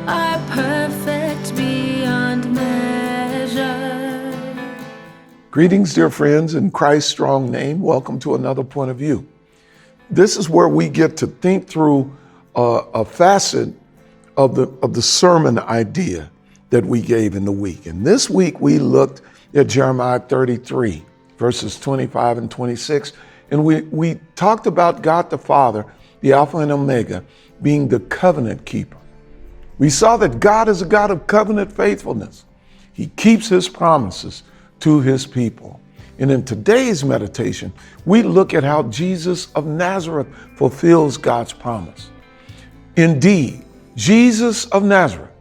are perfect beyond measure. Greetings, dear friends, in Christ's strong name. Welcome to another Point of View. This is where we get to think through a facet of the sermon idea that we gave in the week. And this week we looked at Jeremiah 33, verses 25 and 26. And we talked about God the Father, the Alpha and Omega, being the covenant keeper. We saw that God is a God of covenant faithfulness. He keeps his promises to his people. And in today's meditation, we look at how Jesus of Nazareth fulfills God's promise. Indeed, Jesus of Nazareth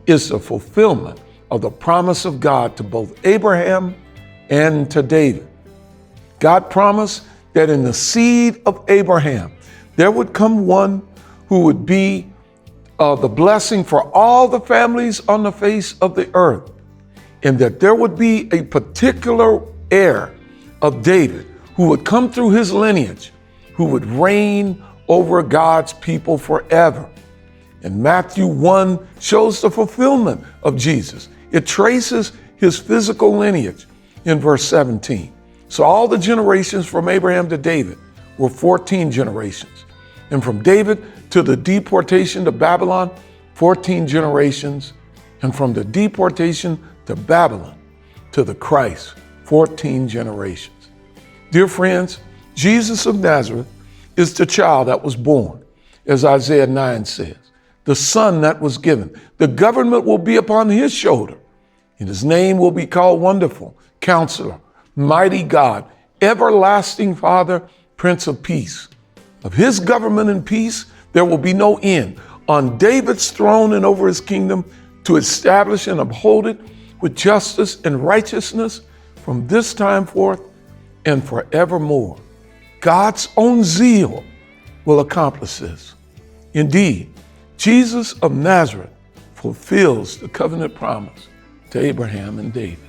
is the fulfillment of the promise of God to both Abraham and to David. God promised that in the seed of Abraham, there would come one who would be the blessing for all the families on the face of the earth, and that there would be a particular heir of David who would come through his lineage, who would reign over God's people forever. And Matthew 1 shows the fulfillment of Jesus. It traces his physical lineage in verse 17. So all the generations from Abraham to David were 14 generations. And from David to the deportation to Babylon, 14 generations. And from the deportation to Babylon to the Christ, 14 generations. Dear friends, Jesus of Nazareth is the child that was born, as Isaiah 9 says, the son that was given. The government will be upon his shoulder, and his name will be called Wonderful, Counselor, Mighty God, Everlasting Father, Prince of Peace. Of his government and peace, there will be no end. On David's throne and over his kingdom, to establish and uphold it with justice and righteousness from this time forth and forevermore. God's own zeal will accomplish this. Indeed, Jesus of Nazareth fulfills the covenant promise to Abraham and David.